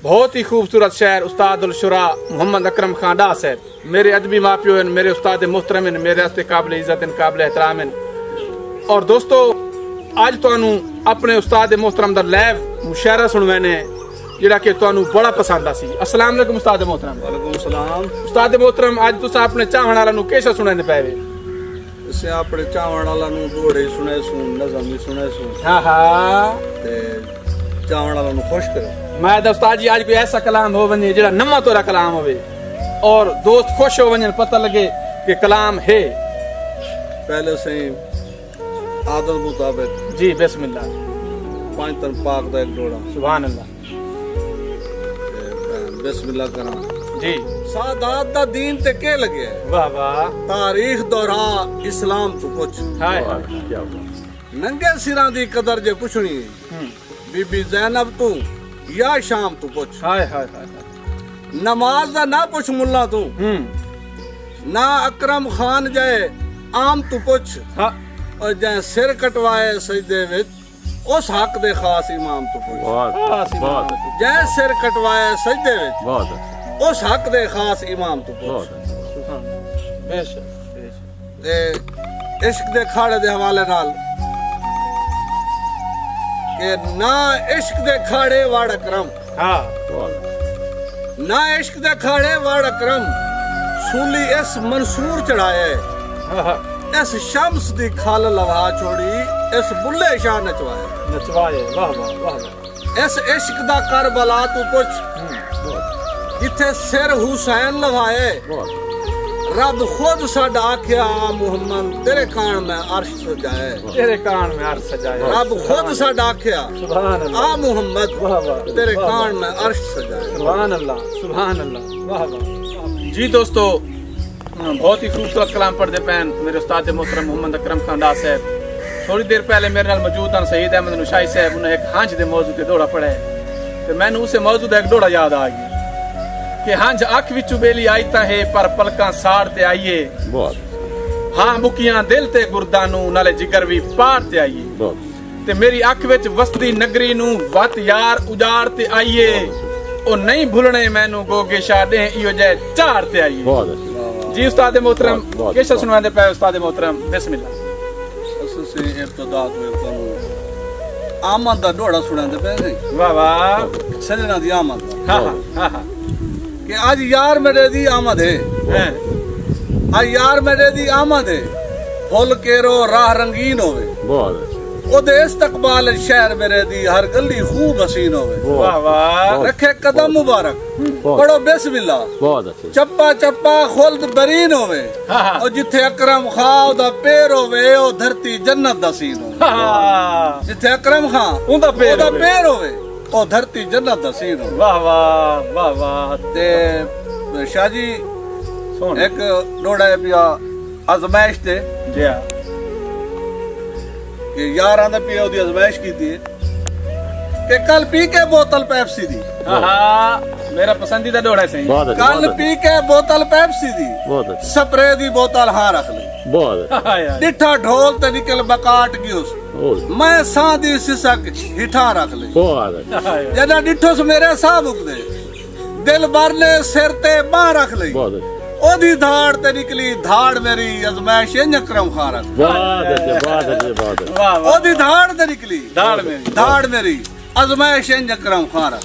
बहुत ही खूबसूरत शहर उस्ताद उल शुरा मोहम्मद अकरम खान डा साहब मेरे अदबी मापियो हैं, मेरे उस्ताद मोहतरम हैं, मेरे वास्ते काबिल इज्जत हैं, काबिल एहतराम हैं। और दोस्तों अज तुहानू अपने उस्ताद मोहतरम दा लाइव मुशायरा सुनवाने जिहड़ा कि तुहानू बड़ा पसंद आसी। अस्सलाम वालेकुम उस्ताद मोहतरम। वालेकुम सलाम। उस्ताद मोहतरम अज तुसां अपने चाहण वाला नू केशा सुनाने पावे? इसे अपने चाहण वाला नू घोड़े सुने सुन, नज़म भी सुने सुन। हाँ हाँ ते चाहण वाला नू खुश करो। मैं उस्ताद जी आज कोई ऐसा कलाम हो वने जिहड़ा नवा तोरा कलाम होवे और दोस्त खुश हो वने, पता लगे कि कलाम है। पहले से आदत मुताबिक जी बिस्मिल्लाह। पांच तन पाक दा एक डोड़ा। सुभान अल्लाह। बिस्मिल्लाह करा जी। सादात दा दीन ते के लगे? वाह वाह। तारीख दोहरा इस्लाम तू पुछ। हाय क्या नंगे सिरां दी कदर जे पुछनी बीबी ज़ैनब तू या शाम तू पुछ। हाय हाय हाय। नमाज दा ना पुछ मुल्ला तू, ना अकरम खान जाए आम तू पुछ। हाँ। और जै सिर कटवाए सजदे विच उस हक दे खास इमाम तू पुछ। जै सिर कटवाए सजदे विच उस हक दे खास इमाम तू पुछ। इश्क दे खाड़े दे हवाले नाल के ना इश्क दे खाड़े वाड़ अकरम। हाँ। ना इश्क दे खाड़े वाड़ अकरम सूली इस मंसूर चढ़ाए। इस शम्स दी खाल लवा छोड़ी इस बुल्ले शाह नचवाए। वाह वाह वाह। इस इश्क दा करबला तू पुछ जिथे सिर हुसैन लवाए। रब खुद साडा आख्या मुहम्मद तेरे कान में अर्श सजाए। तेरे कान में अर्श सजाए। रब खुद साडा आख्या आ मुहम्मद तेरे कान में अर्श सजाए। सुभान अल्लाह सुभान अल्लाह। वाह वाह। जी दोस्तों बहुत ही खूबसूरत कलाम पढ़ते पैन मेरे उस्ताद मोहतरम मोहम्मद अकरम खान डा साहब। थोड़ी देर पहले मेरे नाल मौजूद हैं शहीद अहमद नुशाई साहब। उन्हें एक हंज दे मौजू ते दौड़ा पढ़ा है तो मैंने उसे मौजू दा एक दौड़ा याद आ गया कि हंज अख विचू बेली आई ता है पर पलकां साड़ ते आईए। हाँ मुकियां दिल ते गुरदानू नाले जिगर भी पार ते आईए। ते मेरी अख विच वसदी नगरी नू वत यार उजाड़ ते आईए। ओ नहीं भूलने मैनू गोगे शादे इयो जय चार ते आईए। जी उस्ताद मोहतरम केशा सुनवांदे पे उस्ताद मोहतरम बिस्मिल्लाह। से इब्तिदा में कोनु आमद दा डोड़ा सुनांदे पे नहीं। वाह वाह। सजना दी आमद। हां हां कि आज यार मेरे दी आमद है। आज यार मेरे दी आमद है फुल केरो राह रंगीन होवे। बहुत ओदे इस्तकबाल शहर मेरे दी हर गली खूब हसीन होवे। वाह वाह। रखे कदम मुबारक पढ़ो बिस्मिल्लाह। बहुत अच्छे। चप्पा चप्पा खुल्द बरीन होवे। और जिथे अकरम खां दा पैर होवे ओ धरती जन्नत दा सीन होवे। जिथे अकरम खां उंदा पैर होवे ओ धरती जन्नत दा सीन होवे। वाह वाह वाह वाह। ते शाह जी एक डोड़ा है पिया आजमाइश ते जी कि यार आंदा पिया दी आजमाइश कीती है कि कल पी के बोतल पेप्सी दी। हाँ मेरा पसंदीदा डोड़ा सही। कल पी के बोतल पेप्सी दी स्प्रे दी बोतल हाँ रख ली। डिठा ढोल ते निकल बकाट गियोस मैं सा दी सिसक हिठा रख ली। जना डिठो से मेरे सा बुक दे दिल भर ने सिर ते बाह रख ली। ओदी धाड़ ते निकली धाड़ मेरी अजमाइश अकरम खान रख। ओदी धाड़ ते निकली धाड़ मेरी अजमाइश अकरम खान रख।